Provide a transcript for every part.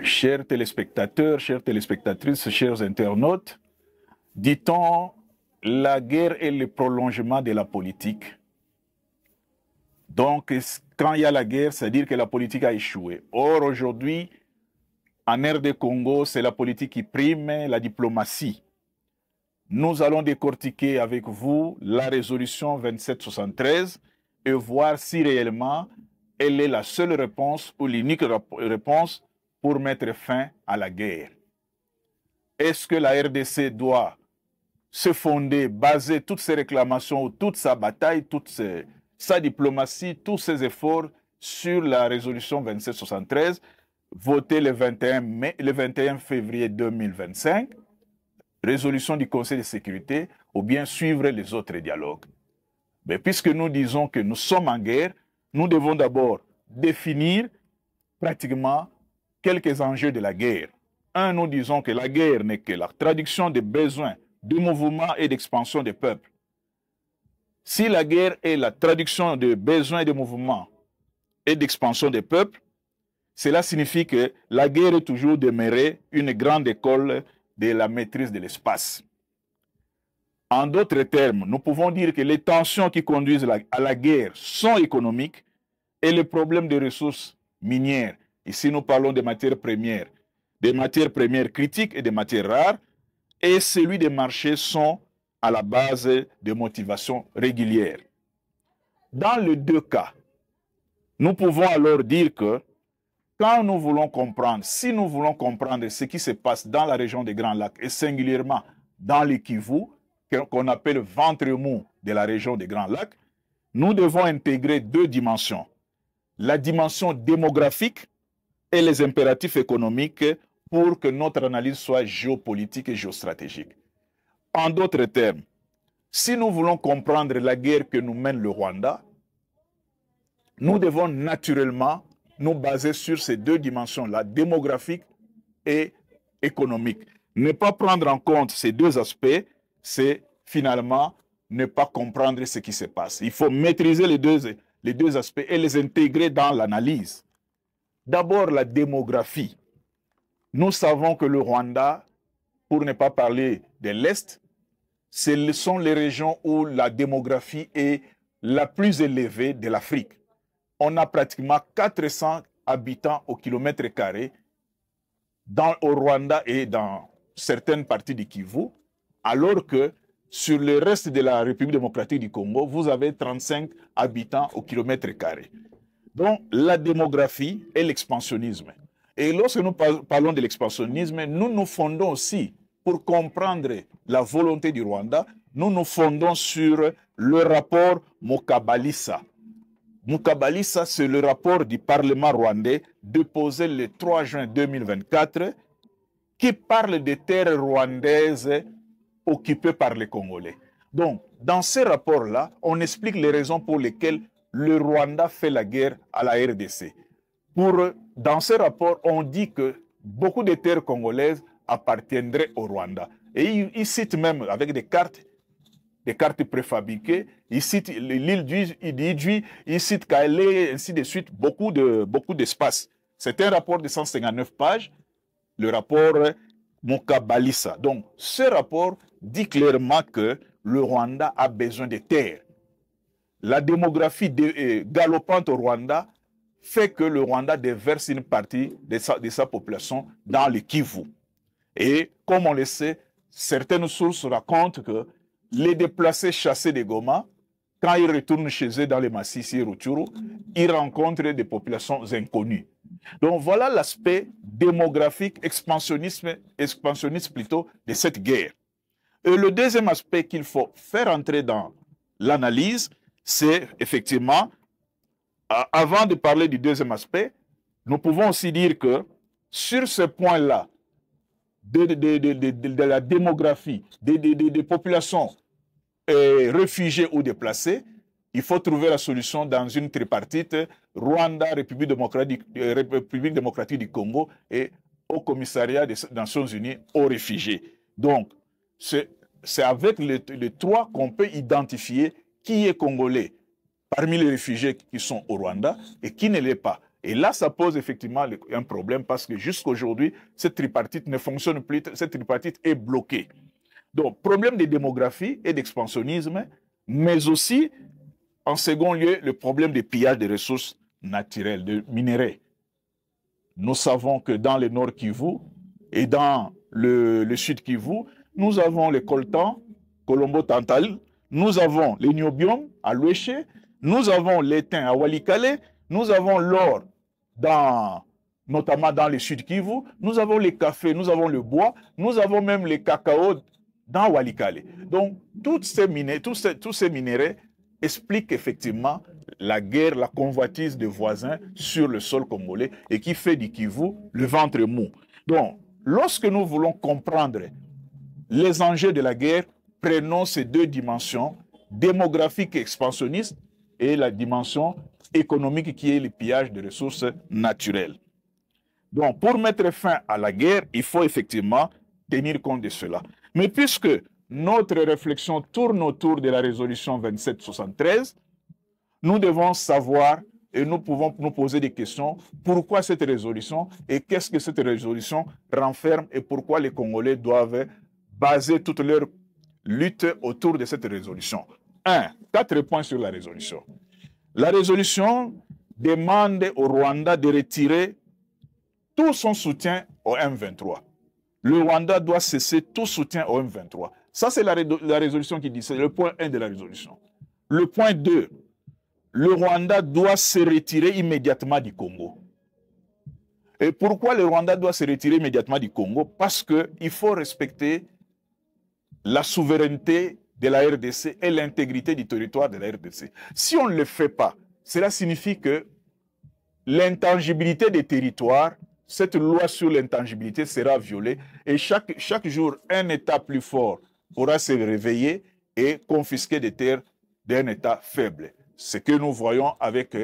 Chers téléspectateurs, chères téléspectatrices, chers internautes, dit-on, la guerre est le prolongement de la politique. Donc, quand il y a la guerre, c'est-à-dire que la politique a échoué. Or, aujourd'hui, en RD Congo, c'est la politique qui prime la diplomatie. Nous allons décortiquer avec vous la résolution 2773 et voir si réellement elle est la seule réponse ou l'unique réponse pour mettre fin à la guerre. Est-ce que la RDC doit se fonder, baser toutes ses réclamations, toute sa bataille, toute sa diplomatie, tous ses efforts sur la résolution 2773, votée le 21 février 2025, résolution du Conseil de sécurité, ou bien suivre les autres dialogues? Mais puisque nous disons que nous sommes en guerre, nous devons d'abord définir pratiquement quelques enjeux de la guerre. Un, nous disons que la guerre n'est que la traduction des besoins, de mouvements et d'expansion des peuples. Si la guerre est la traduction des besoins et des mouvements et d'expansion des peuples, cela signifie que la guerre est toujours demeurée une grande école de la maîtrise de l'espace. En d'autres termes, nous pouvons dire que les tensions qui conduisent à la guerre sont économiques et le problème des ressources minières, ici nous parlons des matières premières critiques et des matières rares, et celui des marchés sont à la base de motivations régulières. Dans les deux cas, nous pouvons alors dire que quand nous voulons comprendre, si nous voulons comprendre ce qui se passe dans la région des Grands Lacs et singulièrement dans le Kivu, qu'on appelle ventre mou de la région des Grands Lacs, nous devons intégrer deux dimensions. La dimension démographique et les impératifs économiques pour que notre analyse soit géopolitique et géostratégique. En d'autres termes, si nous voulons comprendre la guerre que nous mène le Rwanda, nous devons naturellement nous baser sur ces deux dimensions-là, démographique et économique. Ne pas prendre en compte ces deux aspects, c'est finalement ne pas comprendre ce qui se passe. Il faut maîtriser les deux aspects et les intégrer dans l'analyse. D'abord, la démographie. Nous savons que le Rwanda, pour ne pas parler de l'Est, ce sont les régions où la démographie est la plus élevée de l'Afrique. On a pratiquement 400 habitants au kilomètre carré au Rwanda et dans certaines parties du Kivu, alors que sur le reste de la République démocratique du Congo, vous avez 35 habitants au kilomètre carré. Donc, la démographie et l'expansionnisme. Et lorsque nous parlons de l'expansionnisme, nous nous fondons aussi, pour comprendre la volonté du Rwanda, nous nous fondons sur le rapport Mukabalisa. Mukabalisa, c'est le rapport du Parlement rwandais déposé le 3 juin 2024 qui parle des terres rwandaises occupées par les Congolais. Donc, dans ce rapport-là, on explique les raisons pour lesquelles le Rwanda fait la guerre à la RDC. Dans ce rapport, on dit que beaucoup de terres congolaises appartiendraient au Rwanda. Et il cite même avec des cartes préfabriquées, il cite l'île d'Idjui, il cite Kaélé, ainsi de suite, beaucoup d'espace. C'est un rapport de 159 pages, le rapport Mukabalisa. Donc, ce rapport dit clairement que le Rwanda a besoin de terres. La démographie galopante au Rwanda fait que le Rwanda déverse une partie de sa population dans le Kivu. Et comme on le sait, certaines sources racontent que les déplacés chassés de Goma, quand ils retournent chez eux dans les massifs Rutshuru, ils rencontrent des populations inconnues. Donc voilà l'aspect démographique, expansionniste plutôt, de cette guerre. Et le deuxième aspect qu'il faut faire entrer dans l'analyse, c'est effectivement, avant de parler du deuxième aspect, nous pouvons aussi dire que sur ce point-là, de la démographie, des populations réfugiées ou déplacées, il faut trouver la solution dans une tripartite, Rwanda, République démocratique du Congo et au commissariat des Nations Unies aux réfugiés. Donc, c'est avec les trois qu'on peut identifier qui est congolais parmi les réfugiés qui sont au Rwanda et qui ne l'est pas. Et là, ça pose effectivement un problème parce que jusqu'aujourd'hui, cette tripartite ne fonctionne plus, cette tripartite est bloquée. Donc, problème de démographie et d'expansionnisme, mais aussi, en second lieu, le problème de pillage des ressources naturelles, de minerais. Nous savons que dans le nord Kivu et dans le sud Kivu, nous avons le coltan, Colombo-Tantal, nous avons les niobium à Louéché, nous avons l'étain à Walikale, nous avons l'or notamment dans le sud Kivu, nous avons les cafés, nous avons le bois, nous avons même les cacao dans Walikale. Donc, tous ces minéraux expliquent effectivement la guerre, la convoitise des voisins sur le sol congolais et qui fait du Kivu le ventre mou. Donc, lorsque nous voulons comprendre les enjeux de la guerre, prenons ces deux dimensions, démographique et expansionniste, et la dimension économique qui est le pillage de ressources naturelles. Donc, pour mettre fin à la guerre, il faut effectivement tenir compte de cela. Mais puisque notre réflexion tourne autour de la résolution 2773, nous devons savoir et nous pouvons nous poser des questions. Pourquoi cette résolution et qu'est-ce que cette résolution renferme et pourquoi les Congolais doivent baser toute leur lutte autour de cette résolution? 4 points sur la résolution. La résolution demande au Rwanda de retirer tout son soutien au M23. Le Rwanda doit cesser tout soutien au M23. Ça, c'est la résolution qui dit, c'est le point 1 de la résolution. Le point 2, le Rwanda doit se retirer immédiatement du Congo. Et pourquoi le Rwanda doit se retirer immédiatement du Congo? Parce qu'il faut respecter la souveraineté de la RDC et l'intégrité du territoire de la RDC. Si on ne le fait pas, cela signifie que l'intangibilité des territoires, cette loi sur l'intangibilité sera violée et chaque jour, un État plus fort pourra se réveiller et confisquer des terres d'un État faible. Ce que nous voyons avec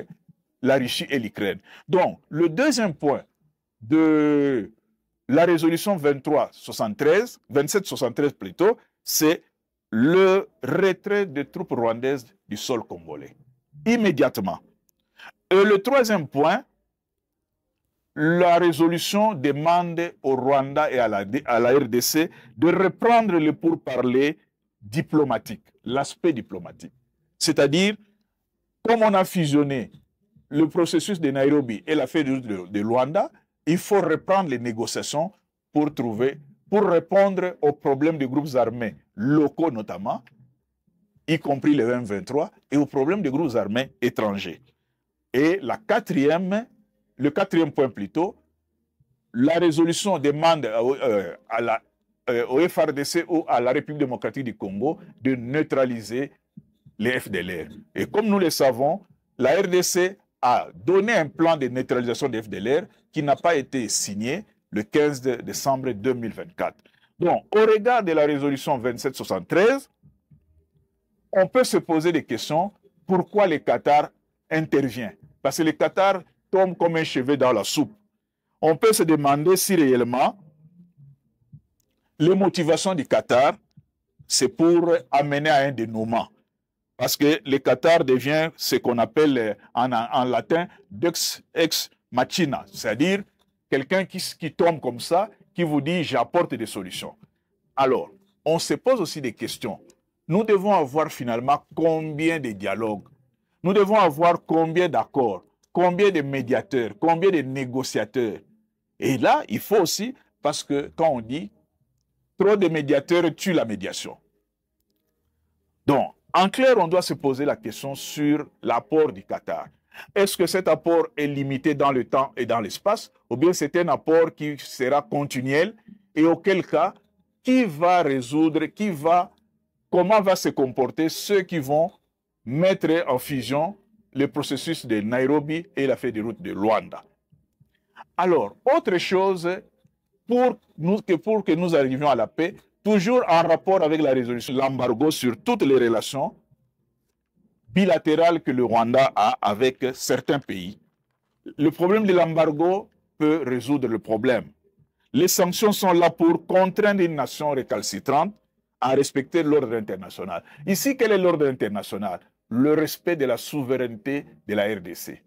la Russie et l'Ukraine. Donc, le deuxième point de la résolution 2773 plutôt, c'est le retrait des troupes rwandaises du sol congolais. Immédiatement. Et le troisième point, la résolution demande au Rwanda et à la RDC de reprendre le pourparlers diplomatique, l'aspect diplomatique. C'est-à-dire, comme on a fusionné le processus de Nairobi et la feuille de Luanda, il faut reprendre les négociations pour répondre aux problèmes des groupes armés locaux notamment, y compris le M23, et aux problèmes des groupes armés étrangers. Et le quatrième point plutôt, la résolution demande au FARDC ou à la République démocratique du Congo de neutraliser les FDLR. Et comme nous le savons, la RDC a donné un plan de neutralisation des FDLR qui n'a pas été signé le 15 décembre 2024. Donc, au regard de la résolution 2773, on peut se poser des questions. Pourquoi le Qatar intervient? Parce que le Qatar tombe comme un cheveu dans la soupe. On peut se demander si réellement les motivations du Qatar, c'est pour amener à un dénouement. Parce que le Qatar devient ce qu'on appelle en latin deus ex machina, c'est-à-dire quelqu'un qui tombe comme ça, qui vous dit j'apporte des solutions. Alors, on se pose aussi des questions. Nous devons avoir finalement combien de dialogues? Nous devons avoir combien d'accords? Combien de médiateurs? Combien de négociateurs? Et là, il faut aussi, parce que quand on dit trop de médiateurs tuent la médiation. Donc, en clair, on doit se poser la question sur l'apport du Qatar. Est-ce que cet apport est limité dans le temps et dans l'espace, ou bien c'est un apport qui sera continuel, et auquel cas, qui va résoudre, comment va se comporter ceux qui vont mettre en fusion le processus de Nairobi et la feuille de route de Luanda. Alors, autre chose, pour que nous arrivions à la paix, toujours en rapport avec la résolution, l'embargo sur toutes les relations bilatérales que le Rwanda a avec certains pays. Le problème de l'embargo peut résoudre le problème. Les sanctions sont là pour contraindre une nation récalcitrante à respecter l'ordre international. Ici, quel est l'ordre international? Le respect de la souveraineté de la RDC.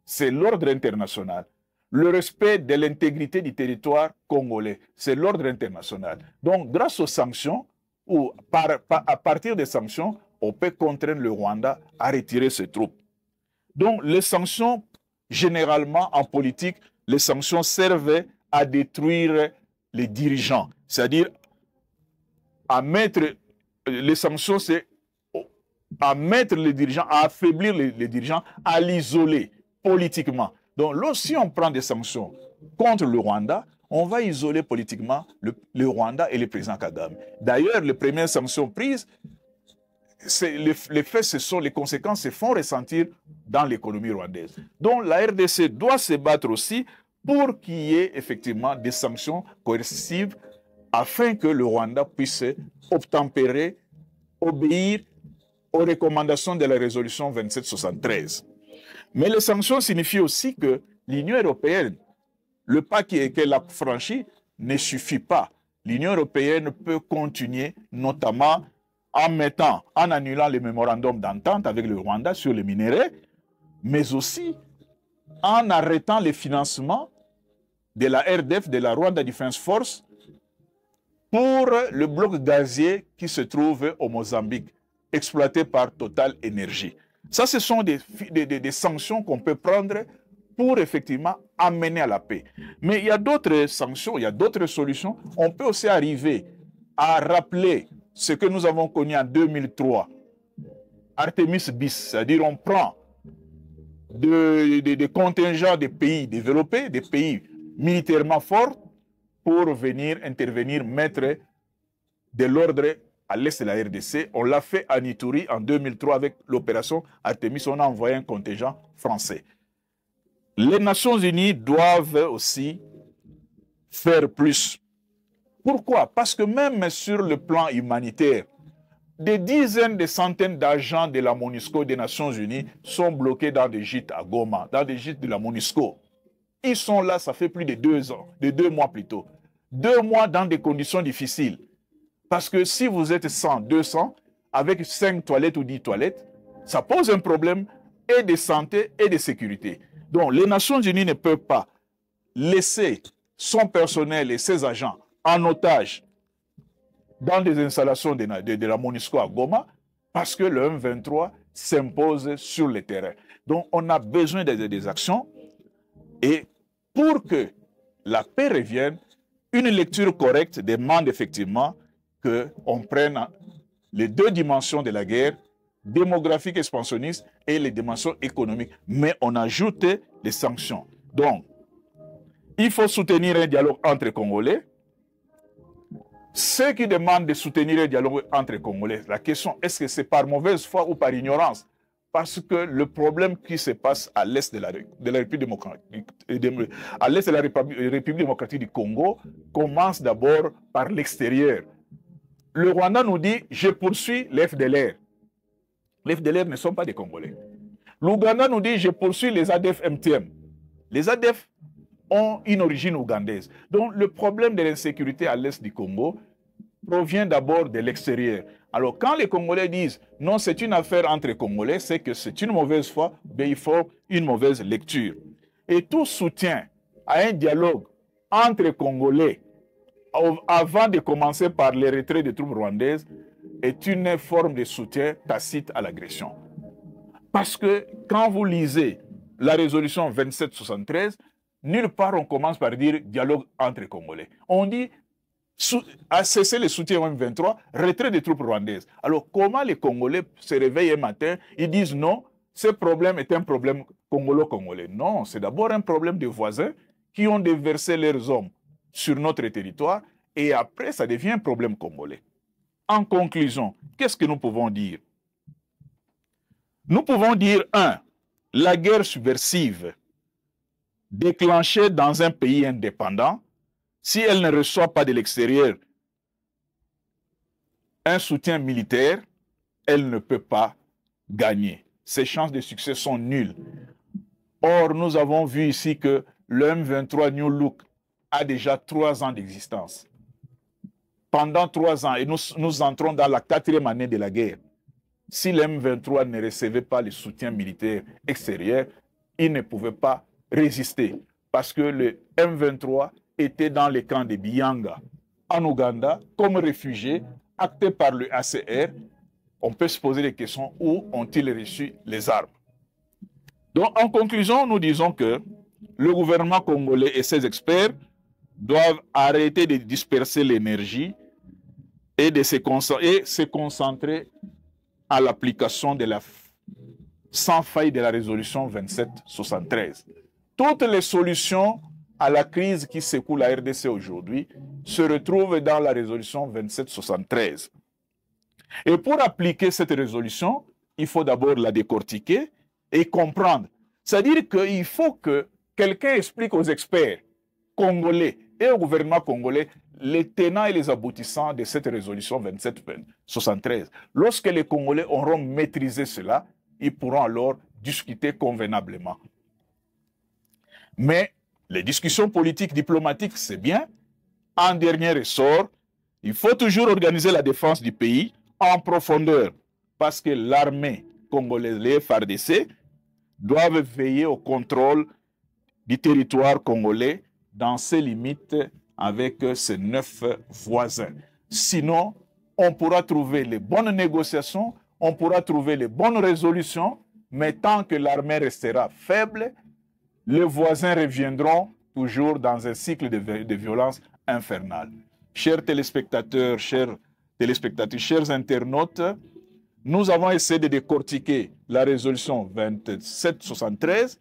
c'est l'ordre international. Le respect de l'intégrité du territoire congolais, c'est l'ordre international. Donc, grâce aux sanctions, ou à partir des sanctions, on peut contraindre le Rwanda à retirer ses troupes. Donc, les sanctions, généralement en politique, les sanctions servaient à détruire les dirigeants, c'est-à-dire à mettre les sanctions, c'est à mettre les dirigeants, à affaiblir les dirigeants, à l'isoler politiquement. Donc, si on prend des sanctions contre le Rwanda, on va isoler politiquement le Rwanda et le président Kagame. D'ailleurs, les premières sanctions prises, les faits, les conséquences se font ressentir dans l'économie rwandaise. Donc, la RDC doit se battre aussi pour qu'il y ait effectivement des sanctions coercitives afin que le Rwanda puisse obtempérer, obéir aux recommandations de la résolution 2773. Mais les sanctions signifient aussi que l'Union européenne, le pas qu'elle a franchi ne suffit pas. L'Union européenne peut continuer, notamment en annulant les mémorandums d'entente avec le Rwanda sur les minerais, mais aussi en arrêtant les financements de la RDF, de la Rwanda Defense Force, pour le bloc gazier qui se trouve au Mozambique, exploité par Total Energy. Ça, ce sont des sanctions qu'on peut prendre pour effectivement amener à la paix. Mais il y a d'autres sanctions, il y a d'autres solutions. On peut aussi arriver à rappeler ce que nous avons connu en 2003, Artemis bis, c'est-à-dire on prend des contingents des pays développés, des pays militairement forts, pour venir intervenir, mettre de l'ordre à l'est de la RDC. On l'a fait à Ituri en 2003 avec l'opération Artemis. On a envoyé un contingent français. Les Nations Unies doivent aussi faire plus. Pourquoi? Parce que même sur le plan humanitaire, des dizaines, des centaines d'agents de la MONUSCO des Nations Unies sont bloqués dans des gîtes à Goma, dans des gîtes de la MONUSCO. Ils sont là, ça fait plus de 2 ans, de 2 mois plutôt. 2 mois dans des conditions difficiles. Parce que si vous êtes 100, 200, avec 5 toilettes ou 10 toilettes, ça pose un problème et de santé et de sécurité. Donc, les Nations Unies ne peuvent pas laisser son personnel et ses agents en otage dans des installations de la MONUSCO à Goma parce que le M23 s'impose sur le terrain. Donc, on a besoin des actions et pour que la paix revienne, une lecture correcte demande effectivement qu'on prenne les 2 dimensions de la guerre, démographique expansionniste et les dimensions économiques, mais on ajoute les sanctions. Donc, il faut soutenir un dialogue entre Congolais. Ceux qui demandent de soutenir un dialogue entre Congolais, la question, est-ce que c'est par mauvaise foi ou par ignorance? Parce que le problème qui se passe à l'est de la République démocratique, à l'est de la République démocratique du Congo, commence d'abord par l'extérieur. Le Rwanda nous dit, je poursuis les FDLR. Les FDLR ne sont pas des Congolais. L'Ouganda nous dit, je poursuis les ADF-MTM. Les ADF ont une origine ougandaise. Donc le problème de l'insécurité à l'est du Congo provient d'abord de l'extérieur. Alors quand les Congolais disent, non, c'est une affaire entre Congolais, c'est que c'est une mauvaise foi, mais il faut une mauvaise lecture. Et tout soutien à un dialogue entre Congolais avant de commencer par les retraits des troupes rwandaises est une forme de soutien tacite à l'agression. Parce que quand vous lisez la résolution 2773, nulle part on commence par dire dialogue entre Congolais. On dit à cesser le soutien au M23, retrait des troupes rwandaises. Alors comment les Congolais se réveillent un matin, ils disent non, ce problème est un problème congolo-congolais. Non, c'est d'abord un problème de voisins qui ont déversé leurs hommes sur notre territoire et après ça devient un problème congolais. En conclusion, qu'est-ce que nous pouvons dire? Nous pouvons dire, 1, la guerre subversive déclenchée dans un pays indépendant, si elle ne reçoit pas de l'extérieur un soutien militaire, elle ne peut pas gagner. Ses chances de succès sont nulles. Or, nous avons vu ici que le M23 New Look a déjà 3 ans d'existence. Pendant 3 ans, et nous entrons dans la 4e année de la guerre. Si le M23 ne recevait pas le soutien militaire extérieur, ils ne pouvaient pas résister parce que le M23 était dans les camps de Bianga en Ouganda comme réfugiés actés par le ACR. On peut se poser des questions, où ont-ils reçu les armes? Donc en conclusion, nous disons que le gouvernement congolais et ses experts doivent arrêter de disperser l'énergie et de se concentrer à l'application de la sans faille de la résolution 2773. Toutes les solutions à la crise qui secoue la RDC aujourd'hui se retrouvent dans la résolution 2773. Et pour appliquer cette résolution, il faut d'abord la décortiquer et comprendre. C'est-à-dire qu'il faut que quelqu'un explique aux experts congolais et au gouvernement congolais les tenants et les aboutissants de cette résolution 2773. Lorsque les Congolais auront maîtrisé cela, ils pourront alors discuter convenablement. Mais les discussions politiques, diplomatiques, c'est bien. En dernier ressort, il faut toujours organiser la défense du pays en profondeur parce que l'armée congolaise, les FARDC, doivent veiller au contrôle du territoire congolais dans ses limites avec ses 9 voisins. Sinon, on pourra trouver les bonnes négociations, on pourra trouver les bonnes résolutions, mais tant que l'armée restera faible, les voisins reviendront toujours dans un cycle de violence infernale. Chers téléspectateurs, chers internautes, nous avons essayé de décortiquer la résolution 2773.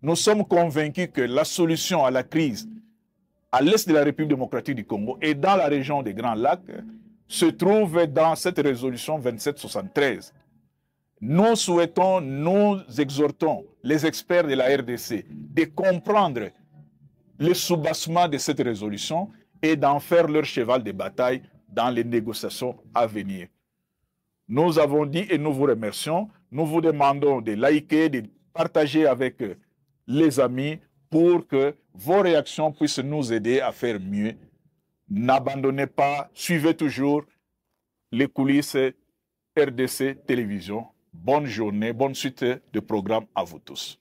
Nous sommes convaincus que la solution à la crise à l'est de la République démocratique du Congo et dans la région des Grands Lacs se trouve dans cette résolution 2773. Nous souhaitons, nous exhortons les experts de la RDC de comprendre le soubassement de cette résolution et d'en faire leur cheval de bataille dans les négociations à venir. Nous avons dit et nous vous remercions. Nous vous demandons de liker, de partager avec les amis pour que vos réactions puissent nous aider à faire mieux. N'abandonnez pas, suivez toujours les coulisses RDC Télévision. Bonne journée, bonne suite de programme à vous tous.